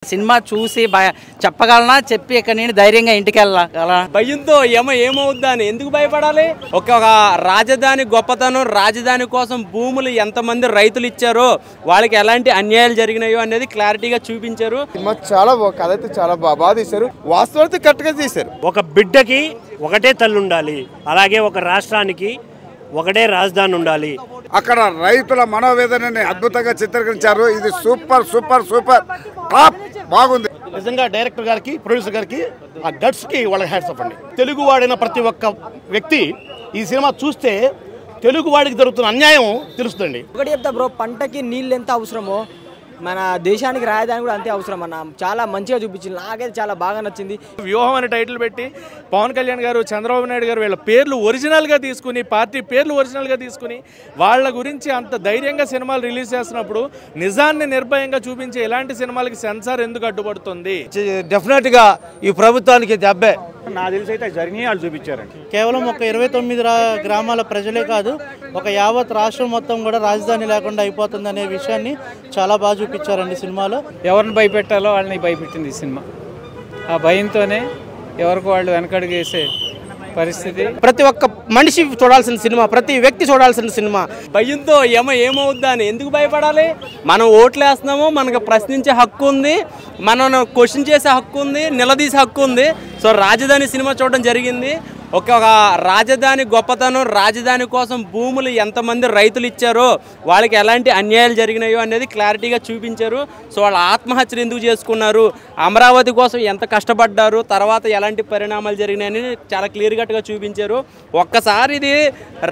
Cinema చూసి చెప్పగలనా చెప్పి ఇక్కడ నేను ధైర్యంగా ఇంటికి వెళ్ళగల భయంతో ఏమవుద్దా అని ఎందుకు భయపడాలి? ఒక రాజధాని గొప్పతనం, రాజధాని కోసం భూములు ఎంతమంది రైతులు ఇచ్చారో, వాళ్ళకి ఎలాంటి అన్యాయాలు జరిగినాయో అనేది క్లారిటీగా చూపించారు. చాలా కథ అయితే చాలా బాగా తీశారు, వాస్తవానికి కరెక్ట్గా తీశారు. ఒక బిడ్డకి ఒకటే తల్లి ఉండాలి, అలాగే ఒక రాష్ట్రానికి ఒకటే రాజధాని ఉండాలి. అక్కడ రైతుల మనోవేదనని అద్భుతంగా చిత్రీకరించారు. ఇది సూపర్ సూపర్ సూపర్ టాప్, బాగుంది. నిజంగా డైరెక్టర్ గారికి, ప్రొడ్యూసర్ గారికి, ఆ గట్స్ కి వాళ్ళకి హ్యాట్స్ ఆఫ్ అండి. తెలుగు వాడిన ప్రతి ఒక్క వ్యక్తి ఈ సినిమా చూస్తే తెలుగు వాడికి జరుగుతున్న అన్యాయం తెలుస్తుందండి. ఒకటి చెప్తా బ్రో, పంటకి నీళ్ళు ఎంత అవసరమో మన దేశానికి రాజధాని కూడా అంతే అవసరం అన్న. చాలా మంచిగా చూపించింది, నాకైతే చాలా బాగా నచ్చింది. వ్యూహం అనే టైటిల్ పెట్టి పవన్ కళ్యాణ్ గారు, చంద్రబాబు నాయుడు గారు వీళ్ళ పేర్లు ఒరిజినల్గా తీసుకుని, పార్టీ పేర్లు ఒరిజినల్గా తీసుకుని వాళ్ళ గురించి అంత ధైర్యంగా సినిమాలు రిలీజ్ చేస్తున్నప్పుడు నిజాన్ని నిర్భయంగా చూపించే ఇలాంటి సినిమాలకి సెన్సార్ ఎందుకు అడ్డుపడుతుంది? డెఫినెట్గా ఈ ప్రభుత్వానికి దెబ్బే. నా తెలిసి అయితే జరిగినాయి వాళ్ళు చూపించారండి. కేవలం ఒక 29 గ్రామాల ప్రజలే కాదు, ఒక యావత్ రాష్ట్రం మొత్తం కూడా రాజధాని లేకుండా అయిపోతుంది అనే విషయాన్ని చాలా బాగా చూపించారండి సినిమాలో. ఎవరిని భయపెట్టాలో వాళ్ళని భయపెట్టింది ఈ సినిమా. ఆ భయంతోనే ఎవరికి వాళ్ళు వెనకడుగు వేసే పరిస్థితి. ప్రతి ఒక్క మనిషి చూడాల్సిన సినిమా, ప్రతి వ్యక్తి చూడాల్సిన సినిమా. భయంతో ఏమవుద్దా అని ఎందుకు భయపడాలి? మనం ఓట్లు వేస్తున్నాము, మనకు ప్రశ్నించే హక్కు ఉంది, మనం క్వశ్చన్ చేసే హక్కు ఉంది, నిలదీసే హక్కు ఉంది. సో రాజధాని సినిమా చూడడం జరిగింది. ఒక రాజధాని గొప్పతనం, రాజధాని కోసం భూములు ఎంతమంది రైతులు ఇచ్చారో, వాళ్ళకి ఎలాంటి అన్యాయాలు జరిగినాయో అనేది క్లారిటీగా చూపించారు. సో వాళ్ళ ఆత్మహత్యలు ఎందుకు చేసుకున్నారు, అమరావతి కోసం ఎంత కష్టపడ్డారు, తర్వాత ఎలాంటి పరిణామాలు జరిగినాయని చాలా క్లియర్ కట్గా చూపించారు. ఒక్కసారి ఇది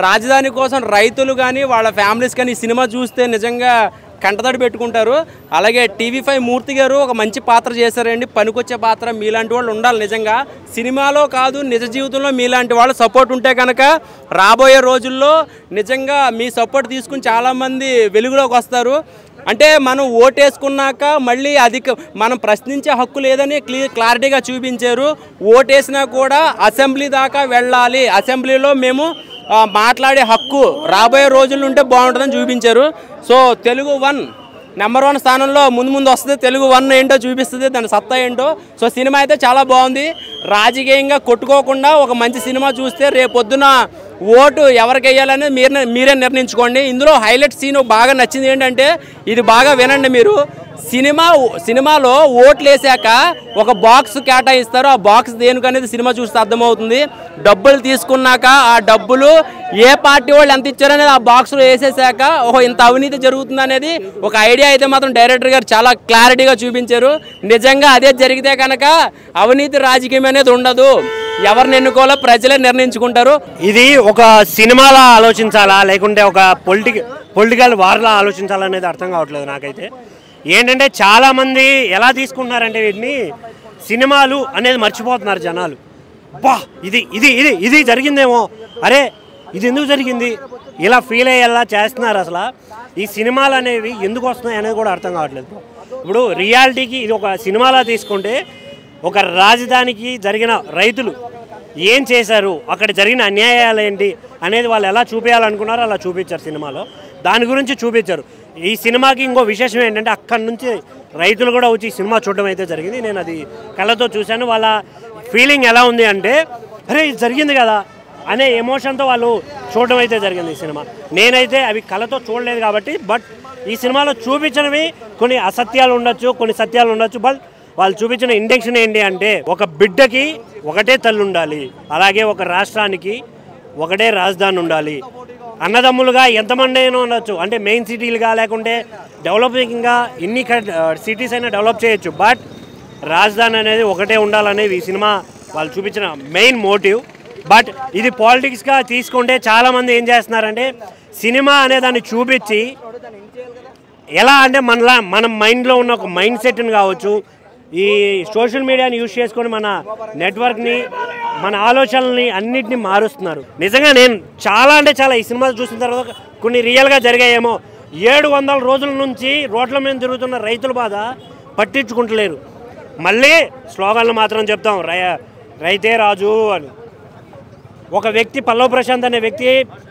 రాజధాని కోసం రైతులు కానీ వాళ్ళ ఫ్యామిలీస్ కానీ ఈ సినిమా చూస్తే నిజంగా కంటతడి పెట్టుకుంటారు. అలాగే TV5 మూర్తి గారు ఒక మంచి పాత్ర చేశారండి, పనికొచ్చే పాత్ర. మీలాంటి వాళ్ళు ఉండాలి నిజంగా, సినిమాలో కాదు నిజ జీవితంలో మీలాంటి వాళ్ళు సపోర్ట్ ఉంటే కనుక రాబోయే రోజుల్లో నిజంగా మీ సపోర్ట్ తీసుకుని చాలామంది వెలుగులోకి వస్తారు. అంటే మనం ఓటేసుకున్నాక మళ్ళీ మనం ప్రశ్నించే హక్కు లేదని క్లారిటీగా చూపించారు. ఓటేసినా కూడా అసెంబ్లీ దాకా వెళ్ళాలి, అసెంబ్లీలో మేము మాట్లాడే హక్కు రాబోయే రోజుల్లో ఉంటే బాగుంటుందని చూపించారు. సో తెలుగు 1 నెంబర్ 1 స్థానంలో ముందు వస్తుంది. తెలుగు 1 ఏంటో చూపిస్తుంది, దాని సత్తా ఏంటో. సో సినిమా అయితే చాలా బాగుంది. రాజకీయంగా కొట్టుకోకుండా ఒక మంచి సినిమా చూస్తే రేపొద్దున ఓటు ఎవరికి వేయాలని మీరే నిర్ణయించుకోండి. ఇందులో హైలైట్ సీన్ బాగా నచ్చింది ఏంటంటే, ఇది బాగా వినండి మీరు. సినిమాలో ఓట్లు వేసాక ఒక బాక్స్ కేటాయిస్తారు. ఆ బాక్స్ దేనికనేది సినిమా చూస్తే అర్థమవుతుంది. డబ్బులు తీసుకున్నాక ఆ డబ్బులు ఏ పార్టీ వాళ్ళు ఎంత ఇచ్చారనేది ఆ బాక్స్లో వేసేసాక ఓహో ఇంత అవినీతి జరుగుతుంది అనేది ఒక ఐడియా అయితే మాత్రం డైరెక్టర్ గారు చాలా క్లారిటీగా చూపించారు. నిజంగా అదే జరిగితే కనుక అవినీతి రాజకీయం అనేది ఉండదు, ఎవరిని ఎన్నుకోవాలో ప్రజలే నిర్ణయించుకుంటారు. ఇది ఒక సినిమాలా ఆలోచించాలా లేకుంటే ఒక పొలిటికల్ వార్లా ఆలోచించాలనేది అర్థం కావట్లేదు నాకైతే. ఏంటంటే చాలామంది ఎలా తీసుకుంటున్నారంటే వీటిని సినిమాలు అనేది మర్చిపోతున్నారు జనాలు. బా ఇది ఇది ఇది ఇది జరిగిందేమో, అరే ఇది ఎందుకు జరిగింది, ఇలా ఫీల్ అయ్యేలా చేస్తున్నారు. అసలు ఈ సినిమాలు అనేవి ఎందుకు వస్తున్నాయి అనేది కూడా అర్థం కావట్లేదు. ఇప్పుడు రియాలిటీకి ఇది ఒక సినిమాలా తీసుకుంటే ఒక రాజధానికి జరిగిన రైతులు ఏం చేశారు, అక్కడ జరిగిన అన్యాయాలు ఏంటి అనేది వాళ్ళు ఎలా చూపించాలనుకున్నారో అలా చూపించారు సినిమాలో. దాని గురించి చూపించారు. ఈ సినిమాకి ఇంకో విశేషం ఏంటంటే అక్కడి నుంచి రైతులు కూడా వచ్చి సినిమా చూడడం అయితే జరిగింది. నేను అది కళ్ళతో చూశాను. వాళ్ళ ఫీలింగ్ ఎలా ఉంది అంటే, అరే ఇది జరిగింది కదా అనే ఎమోషన్తో వాళ్ళు చూడడం అయితే జరిగింది ఈ సినిమా. నేనైతే అవి కళ్ళతో చూడలేదు కాబట్టి, బట్ ఈ సినిమాలో చూపించినవి కొన్ని అసత్యాలు ఉండొచ్చు, కొన్ని సత్యాలు ఉండొచ్చు. బట్ వాళ్ళు చూపించిన ఇంటెన్షన్ ఏంటి అంటే, ఒక బిడ్డకి ఒకటే తల్లి ఉండాలి, అలాగే ఒక రాష్ట్రానికి ఒకటే రాజధాని ఉండాలి. అన్నదమ్ములుగా ఎంతమంది అయినా ఉండొచ్చు, అంటే మెయిన్ సిటీలుగా లేకుంటే డెవలపింగ్గా ఎన్ని సిటీస్ అయినా డెవలప్ చేయొచ్చు, బట్ రాజధాని అనేది ఒకటే ఉండాలనేది ఈ సినిమా వాళ్ళు చూపించిన మెయిన్ మోటివ్. బట్ ఇది పాలిటిక్స్గా తీసుకుంటే చాలామంది ఏం చేస్తున్నారంటే, సినిమా అనే దాన్ని చూపించి ఎలా అంటే మన మైండ్లో ఉన్న ఒక మైండ్ సెట్ని కావచ్చు, ఈ సోషల్ మీడియాని యూజ్ చేసుకొని మన నెట్వర్క్ని, మన ఆలోచనల్ని అన్నిటినీ మారుస్తున్నారు. నిజంగా నేను చాలా అంటే చాలా ఈ సినిమా చూసిన తర్వాత కొన్ని రియల్గా జరిగాయేమో. 700 రోజుల నుంచి రోడ్ల మీద తిరుగుతున్న రైతుల బాధ పట్టించుకుంటలేరు. మళ్ళీ స్లోగన్లు మాత్రం చెప్తాం, రైతే రాజు అని. ఒక వ్యక్తి పల్లవ్ ప్రశాంత్ అనే వ్యక్తి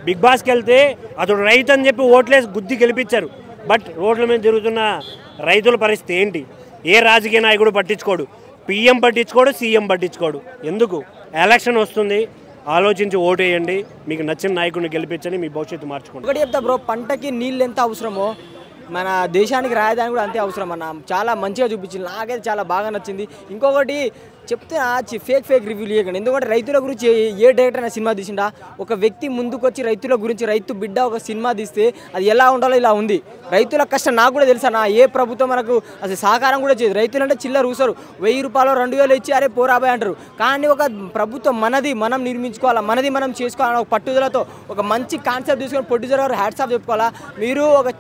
బిగ్ బాస్కి వెళ్తే అతడు రైతు అని చెప్పి ఓట్లేసి గుద్ది గెలిపించారు. బట్ రోడ్ల మీద తిరుగుతున్న రైతుల పరిస్థితి ఏంటి? ఏ రాజకీయ నాయకుడు పట్టించుకోడు, పిఎం పట్టించుకోడు, సీఎం పట్టించుకోడు. ఎందుకు? ఎలక్షన్ వస్తుంది, ఆలోచించి ఓటేయండి, మీకు నచ్చిన నాయకుడిని గెలిపించండి, మీ భవిష్యత్తు మార్చుకోండి. ఒకటి చెప్తా బ్రో, పంటకి నీళ్ళు ఎంత అవసరమో మన దేశానికి రాజధాని కూడా అంతే అవసరం అన్న. చాలా మంచిగా చూపించింది, నాకైతే చాలా బాగా నచ్చింది. ఇంకొకటి చెప్తే ఫేక్ రివ్యూలు ఇవ్వకండి, ఎందుకంటే రైతుల గురించి ఏ డైరెక్టర్ అయినా సినిమా తీసిండా, ఒక వ్యక్తి ముందుకొచ్చి రైతుల గురించి, రైతు బిడ్డ ఒక సినిమా తీస్తే అది ఎలా ఉండాలో ఇలా ఉంది. రైతుల కష్టం నాకు కూడా తెలుసా, ఏ ప్రభుత్వం మనకు అసలు సహకారం కూడా చేయదు. రైతులు అంటే చిల్లర ఊసారు, 1000 రూపాయలు 2000 ఇచ్చి అరే పోరాబాయ్ అంటారు. కానీ ఒక ప్రభుత్వం మనది మనం నిర్మించుకోవాలా, మనది మనం చేసుకోవాలని ఒక పట్టుదలతో ఒక మంచి కాన్సెప్ట్ తీసుకొని ప్రొడ్యూసర్ గారు హ్యాట్స్ ఆఫ్ చెప్పుకోవాలా. మీరు ఒక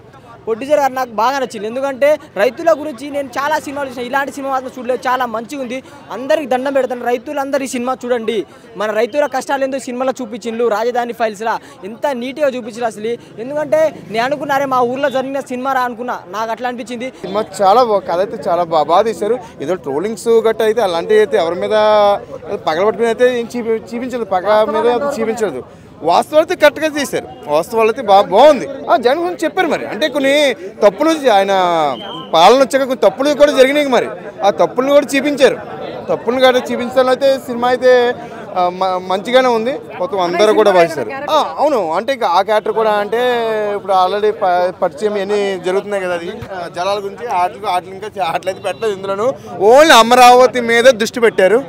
ప్రొడ్యూసర్ గారు నాకు బాగా నచ్చింది, ఎందుకంటే రైతుల గురించి నేను చాలా సినిమాలు చూసిన, ఇలాంటి సినిమా మాత్రం చూడలేదు, చాలా మంచిగా ఉంది. అందరికి దండం పెడతాను, రైతులందరూ ఈ సినిమా చూడండి. మన రైతుల కష్టాలు ఎందుకు సినిమాలో చూపించిండ్రు, రాజధాని ఫైల్స్లా ఎంత నీట్గా చూపించారు అసలు. ఎందుకంటే నేను అనుకున్నారే మా ఊర్లో జరిగిన సినిమా రా అనుకున్నా, నాకు అట్లా అనిపించింది. సినిమా చాలా కథ అయితే చాలా బాగా తీశారు. ఏదో ట్రోలింగ్స్ గట్ట అయితే అలాంటివి అయితే ఎవరి మీద పగలబట్టుకుని అయితే ఏం చూపించలేదు, పగ మీద చూపించలేదు. వాస్తవాలు అయితే కరెక్ట్గా చేశారు, వాస్తవాలు అయితే బాగుంది. జగన్ గురించి చెప్పారు మరి, అంటే కొన్ని తప్పులు ఆయన పాలన వచ్చాక కొన్ని తప్పులు కూడా జరిగినాయి, మరి ఆ తప్పులను కూడా చూపించారు. తప్పులను కూడా చూపించడం అయితే సినిమా అయితే మంచిగానే ఉంది, మొత్తం అందరూ కూడా భావిస్తారు. అవును, అంటే ఇక ఆ క్యారెక్టర్ కూడా అంటే ఇప్పుడు ఆల్రెడీ పరిచయం అన్నీ జరుగుతున్నాయి కదా, అది జలాల గురించి ఆటలు ఇంకా ఆటలైతే పెట్టలేదు ఇందులోను. ఓన్లీ అమరావతి మీద దృష్టి పెట్టారు.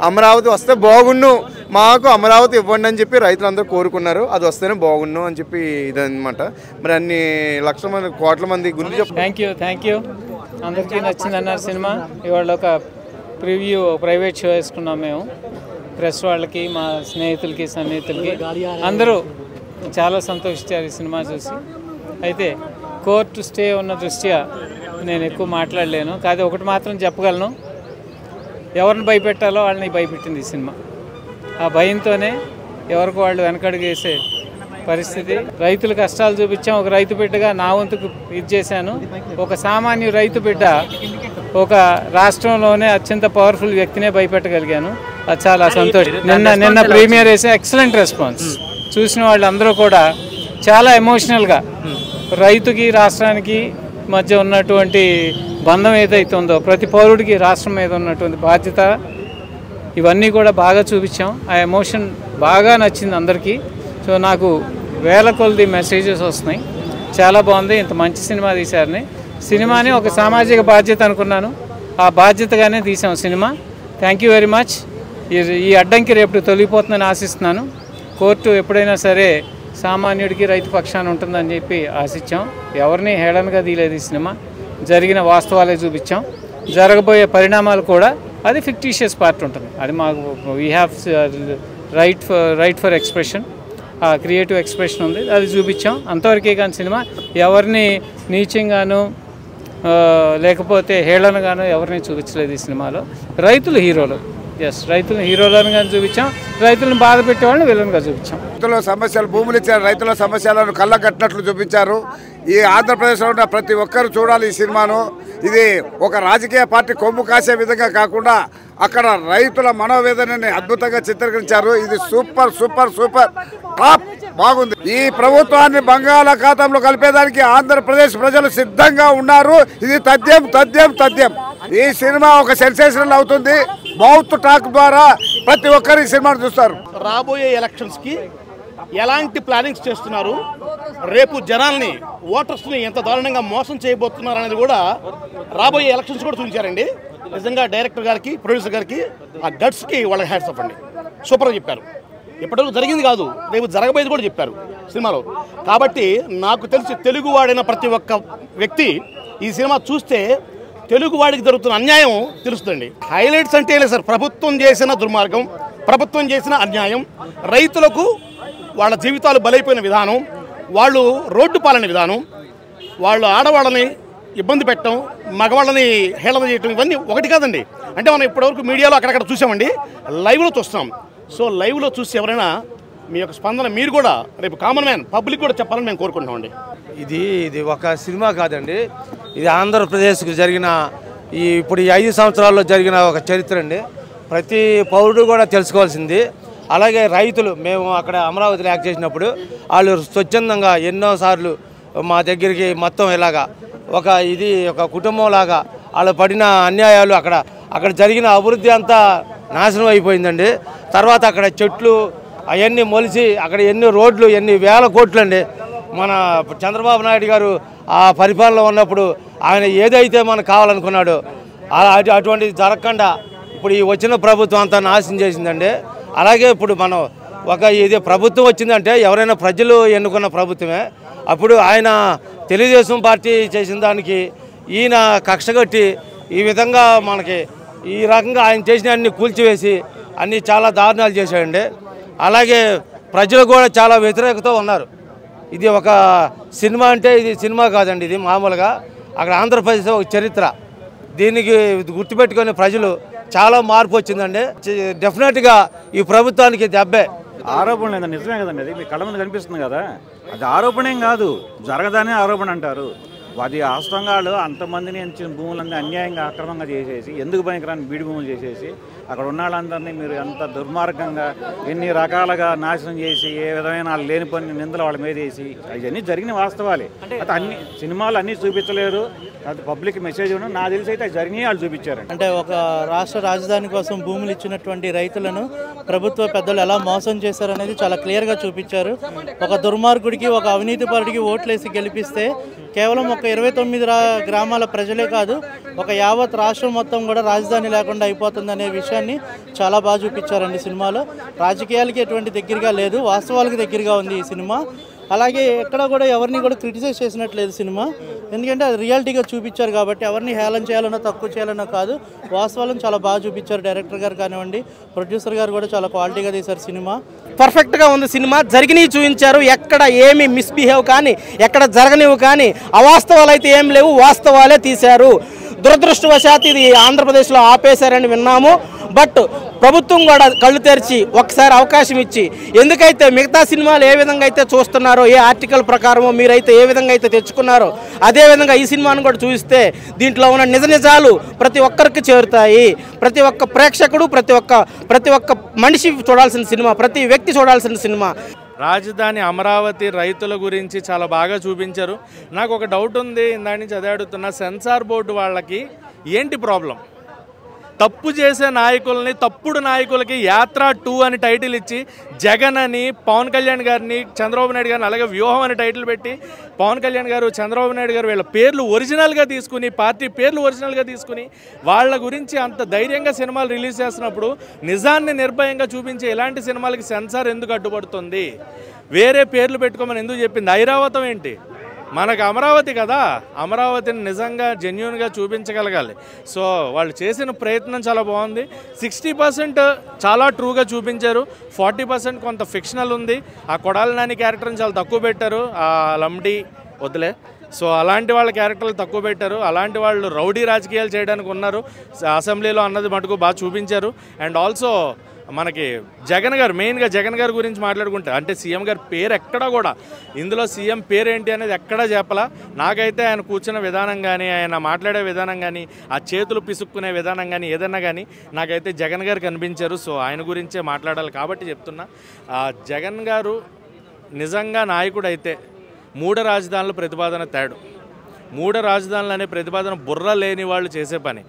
అమరావతి వస్తే బాగుండు, మాకు అమరావతి ఇవ్వండి అని చెప్పి రైతులందరూ కోరుకున్నారు. అది వస్తేనే బాగుండు అని చెప్పి ఇదన్నమాట. మరి అన్ని లక్షల మంది కోట్ల మంది గురించి చెప్పు. థ్యాంక్ యూ అందరికీ నచ్చింది అన్నారు సినిమా. ఇవాళ ఒక ప్రివ్యూ ప్రైవేట్ షో వేసుకున్నాం మేము, ప్రెస్ వాళ్ళకి, మా స్నేహితులకి, సన్నిహితులకి అందరూ చాలా సంతోషించారు ఈ సినిమా చూసి. అయితే కోర్టు స్టే ఉన్న దృష్ట్యా నేను ఎక్కువ మాట్లాడలేను, కాదు ఒకటి మాత్రం చెప్పగలను, ఎవరిని భయపెట్టాలో వాళ్ళని భయపెట్టింది ఈ సినిమా. ఆ భయంతోనే ఎవరికి వాళ్ళు వెనకడుగేసే పరిస్థితి. రైతుల కష్టాలు చూపించాం, ఒక రైతు బిడ్డగా నా వంతుకు ఇది చేశాను. ఒక సామాన్య రైతు బిడ్డ ఒక రాష్ట్రంలోనే అత్యంత పవర్ఫుల్ వ్యక్తినే భయపెట్టగలిగాను, అది చాలా సంతోషం. నిన్న ప్రీమియర్ వేసే ఎక్సలెంట్ రెస్పాన్స్ చూసిన వాళ్ళందరూ కూడా చాలా ఎమోషనల్గా రైతుకి రాష్ట్రానికి మధ్య ఉన్నటువంటి బంధం ఏదైతే ఉందో, ప్రతి పౌరుడికి రాష్ట్రం మీద ఉన్నటువంటి బాధ్యత, ఇవన్నీ కూడా బాగా చూపించాం. ఆ ఎమోషన్ బాగా నచ్చింది అందరికీ. సో నాకు వేల కొలది మెసేజెస్ వస్తున్నాయి, చాలా బాగుంది, ఇంత మంచి సినిమా తీశారని. సినిమాని ఒక సామాజిక బాధ్యత అనుకున్నాను, ఆ బాధ్యతగానే తీసాం cinema. Thank you very much. ఈ అడ్డంకి రేపు తొలగిపోతుందని ఆశిస్తున్నాను. కోర్టు ఎప్పుడైనా సరే సామాన్యుడికి రైతు పక్షాన ఉంటుందని చెప్పి ఆశించాం. ఎవరిని హేళనగా తీయలేదు ఈ సినిమా, జరిగిన వాస్తవాలే చూపించాం. జరగబోయే పరిణామాలు కూడా అది ఫిక్టీషియస్ పార్ట్ ఉంటుంది, అది మాకు we have right for expression, creative expression ఉంది, అది చూపించాం అంతవరకే. కానీ సినిమా ఎవరిని నీచంగాను లేకపోతే హేళనగాను ఎవరిని చూపించలేదు ఈ సినిమాలో. రైతులు హీరోలు, రైతులను హీరోలను కానీ చూపించాం, రైతులను బాధ పెట్టేవాళ్ళని విలన్గా చూపించాం. రైతుల సమస్యలు, భూములు ఇచ్చారు, రైతుల సమస్యలను కళ్ళ కట్టినట్లు చూపించారు. ఈ ఆంధ్రప్రదేశ్లో ఉన్న ప్రతి ఒక్కరు చూడాలి ఈ సినిమాను. ఇది ఒక రాజకీయ పార్టీ కొమ్ము కాసే విధంగా కాకుండా అక్కడ రైతుల మనోవేదనని అద్భుతంగా చిత్రీకరించారు. ఇది సూపర్ సూపర్ సూపర్ టాప్, బాగుంది. ఈ ప్రభుత్వాన్ని బంగాళాఖాతంలో కలిపేదానికి ఆంధ్రప్రదేశ్ ప్రజలు సిద్ధంగా ఉన్నారు. ఇది తథ్యం తథ్యం తథ్యం. ఈ సినిమా ఒక సెన్సేషనల్ అవుతుంది. మౌత్ టాక్ ద్వారా ప్రతి ఒక్కరు ఈ సినిమాను చూస్తారు. రాబోయే ఎలక్షన్స్కి ఎలాంటి ప్లానింగ్స్ చేస్తున్నారు, రేపు జనాల్ని, ఓటర్స్ని ఎంత దారుణంగా మోసం చేయబోతున్నారు అనేది కూడా రాబోయే ఎలక్షన్స్ కూడా చూపించారండి. నిజంగా డైరెక్టర్ గారికి, ప్రొడ్యూసర్ గారికి, ఆ గట్స్కి వాళ్ళకి హ్యాట్స్ ఆఫ్ అండి. సూపర్గా చెప్పారు. ఇప్పటివరకు జరిగింది కాదు, రేపు జరగబోయేది కూడా చెప్పారు సినిమాలో. కాబట్టి నాకు తెలిసి తెలుగువాడైన ప్రతి ఒక్క వ్యక్తి ఈ సినిమా చూస్తే తెలుగువాడికి జరుగుతున్న అన్యాయం తెలుస్తుందండి. హైలైట్స్ అంటే లేదు సార్, ప్రభుత్వం చేసిన దుర్మార్గం, ప్రభుత్వం చేసిన అన్యాయం, రైతులకు వాళ్ళ జీవితాలు బలైపోయిన విధానం, వాళ్ళు రోడ్డు పాలన విధానం, వాళ్ళు ఆడవాళ్ళని ఇబ్బంది పెట్టడం, మగవాళ్ళని హేళన చేయటం, ఇవన్నీ ఒకటి కాదండి. అంటే మనం ఇప్పటివరకు మీడియాలో అక్కడక్కడ చూసామండి, లైవ్లో చూస్తాం. సో లైవ్లో చూసి ఎవరైనా మీ యొక్క స్పందన మీరు కూడా రేపు కామన్ మ్యాన్ పబ్లిక్ కూడా చెప్పాలని మేము కోరుకుంటున్నామండి. ఇది ఒక సినిమా కాదండి, ఇది ఆంధ్రప్రదేశ్కి జరిగిన ఇప్పుడు ఈ 5 సంవత్సరాల్లో జరిగిన ఒక చరిత్ర అండి. ప్రతి పౌరుడు కూడా తెలుసుకోవాల్సింది. అలాగే రైతులు, మేము అక్కడ అమరావతిలో యాక్ట్ చేసినప్పుడు వాళ్ళు స్వచ్ఛందంగా ఎన్నోసార్లు మా దగ్గరికి మొత్తం ఇలాగా ఒక కుటుంబం లాగా వాళ్ళు పడిన అన్యాయాలు, అక్కడ జరిగిన అభివృద్ధి అంతా నాశనం అయిపోయిందండి. తర్వాత అక్కడ చెట్లు అవన్నీ మొలిచి అక్కడ ఎన్ని రోడ్లు, ఎన్ని వేల కోట్లు అండి. మన చంద్రబాబు నాయుడు గారు ఆ పరిపాలనలో ఉన్నప్పుడు ఆయన ఏదైతే మనకు కావాలనుకున్నాడో అటువంటిది జరగకుండా ఇప్పుడు ఈ వచ్చిన ప్రభుత్వం అంతా నాశనం చేసిందండి. అలాగే ఇప్పుడు మనం ఇది ప్రభుత్వం వచ్చిందంటే ఎవరైనా ప్రజలు ఎన్నుకున్న ప్రభుత్వమే. అప్పుడు ఆయన తెలుగుదేశం పార్టీ చేసిన దానికి ఈయన కక్షగట్టి ఈ విధంగా మనకి ఈ రకంగా ఆయన చేసిన అన్ని కూల్చివేసి అన్ని చాలా దారుణాలు చేశాడండి. అలాగే ప్రజలు కూడా చాలా వ్యతిరేకత ఉన్నారు. ఇది ఒక సినిమా అంటే ఇది సినిమా కాదండి, ఇది మామూలుగా అక్కడ ఆంధ్రప్రదేశ్ ఒక చరిత్ర. దీనికి గుర్తుపెట్టుకునే ప్రజలు చాలా మార్పు వచ్చిందండి. డెఫినెట్గా ఈ ప్రభుత్వానికి దెబ్బే. ఆరోపణ లేదా నిజమే కదండి, అది మీ కళ్ళ ముందు కనిపిస్తుంది కదా. అది ఆరోపణేం కాదు, జరగదనే ఆరోపణ అంటారు. అది వాస్తవంగా వాళ్ళు అంతమందిని ఇచ్చిన భూములన్నీ అన్యాయంగా అక్రమంగా చేసేసి, ఎందుకు పనికిరాని బీడి భూములు చేసేసి అక్కడ ఉన్న వాళ్ళందరినీ మీరు ఎంత దుర్మార్గంగా ఎన్ని రకాలుగా నాశనం చేసి ఏ విధమైన వాళ్ళు లేని పని నిందలు వాళ్ళ మీద వేసి అవన్నీ జరిగిన వాస్తవాలే. అయితే అన్ని సినిమాలు అన్నీ చూపించలేరు, అది పబ్లిక్ మెసేజ్ నా తెలిసి అయితే జరిగినాయి వాళ్ళు చూపించారు. అంటే ఒక రాష్ట్ర రాజధాని కోసం భూములు ఇచ్చినటువంటి రైతులను ప్రభుత్వ పెద్దలు ఎలా మోసం చేశారనేది చాలా క్లియర్గా చూపించారు. ఒక దుర్మార్గుడికి, ఒక అవినీతిపరుడికి ఓట్లేసి గెలిపిస్తే కేవలం ఒక 29 గ్రామాల ప్రజలే కాదు, ఒక యావత్ రాష్ట్రం మొత్తం కూడా రాజధాని లేకుండా అయిపోతుందనే విషయాన్ని చాలా బాగా చూపించారండి సినిమాలో. రాజకీయాలకి ఎటువంటి దగ్గరగా లేదు, వాస్తవాలకు దగ్గరగా ఉంది ఈ సినిమా. అలాగే ఎక్కడ కూడా ఎవరిని కూడా క్రిటిసైజ్ చేసినట్లేదు సినిమా, ఎందుకంటే అది రియాలిటీగా చూపించారు కాబట్టి ఎవరిని హేళన చేయాలన్నా తక్కువ చేయాలన్నా కాదు, వాస్తవాలను చాలా బాగా చూపించారు. డైరెక్టర్ గారు కానివ్వండి, ప్రొడ్యూసర్ గారు కూడా చాలా క్వాలిటీగా తీశారు సినిమా. పర్ఫెక్ట్గా ఉంది సినిమా. జరిగినవి చూపించారు, ఎక్కడ ఏమి మిస్బిహేవ్ కానీ ఎక్కడ జరగనివి కానీ అవాస్తవాలు అయితే ఏం లేవు, వాస్తవాలే తీశారు. దురదృష్టవశాత్తు ఇది ఆంధ్రప్రదేశ్లో ఆపేశారని విన్నాము. బట్ ప్రభుత్వం కూడా కళ్ళు తెరిచి ఒకసారి అవకాశం ఇచ్చి, ఎందుకైతే మిగతా సినిమాలు ఏ విధంగా అయితే చూస్తున్నారో, ఏ ఆర్టికల్ ప్రకారమో మీరైతే ఏ విధంగా అయితే తెచ్చుకున్నారో అదేవిధంగా ఈ సినిమాను కూడా చూస్తే దీంట్లో ఉన్న నిజాలు ప్రతి ఒక్కరికి చేరుతాయి. ప్రతి ఒక్క ప్రేక్షకుడు, ప్రతి ఒక్క మనిషి చూడాల్సిన సినిమా, ప్రతి వ్యక్తి చూడాల్సిన సినిమా. రాజధాని అమరావతి రైతుల గురించి చాలా బాగా చూపించారు. నాకు ఒక డౌట్ ఉంది, ఇందాక నుంచి అదే అడుగుతున్నా. సెన్సార్ బోర్డు వాళ్ళకి ఏంటి ప్రాబ్లం? తప్పు చేసే నాయకుల్ని, తప్పుడు నాయకులకి యాత్ర 2 అని టైటిల్ ఇచ్చి జగన్ అని, పవన్ కళ్యాణ్ గారిని, చంద్రబాబు నాయుడు గారిని అలాగే వ్యూహం అని టైటిల్ పెట్టి పవన్ కళ్యాణ్ గారు, చంద్రబాబు నాయుడు గారు వీళ్ళ పేర్లు ఒరిజినల్గా తీసుకుని, పార్టీ పేర్లు ఒరిజినల్గా తీసుకుని వాళ్ళ గురించి అంత ధైర్యంగా సినిమాలు రిలీజ్ చేస్తున్నప్పుడు నిజాన్ని నిర్భయంగా చూపించే ఇలాంటి సినిమాలకి సెన్సార్ ఎందుకు అడ్డుపడుతుంది? వేరే పేర్లు పెట్టుకోమని ఎందుకు చెప్పింది? ఐరావతం ఏంటి? మనకు అమరావతి కదా, అమరావతిని నిజంగా జెన్యూన్గా చూపించగలగాలి. సో వాళ్ళు చేసిన ప్రయత్నం చాలా బాగుంది. 60% చాలా ట్రూగా చూపించారు, 40% కొంత ఫిక్షనల్ ఉంది. ఆ కొడాలి నాని క్యారెక్టర్ని చాలా తక్కువ పెట్టారు, ఆ లంబడి వదిలే. సో అలాంటి వాళ్ళ క్యారెక్టర్లు తక్కువ పెట్టారు. అలాంటి వాళ్ళు రౌడీ రాజకీయాలు చేయడానికి ఉన్నారు అసెంబ్లీలో అన్నది మటుకు బాగా చూపించారు. అండ్ ఆల్సో మనకి జగన్ గారు, మెయిన్గా జగన్ గారి గురించి మాట్లాడుకుంటే, అంటే సీఎం గారి పేరు ఎక్కడా కూడా ఇందులో సీఎం పేరు ఏంటి అనేది ఎక్కడా చెప్పలా. నాకైతే ఆయన కూర్చున్న విధానం కానీ, ఆయన మాట్లాడే విధానం కానీ, ఆ చేతులు పిసుక్కునే విధానం కానీ, ఏదన్నా కానీ నాకైతే జగన్ గారు కనిపించారు. సో ఆయన గురించే మాట్లాడాలి కాబట్టి చెప్తున్నా. జగన్ గారు నిజంగా నాయకుడు అయితే 3 రాజధానుల ప్రతిపాదన తేడు. 3 రాజధానులు అనే ప్రతిపాదన బుర్ర లేని వాళ్ళు చేసే పని.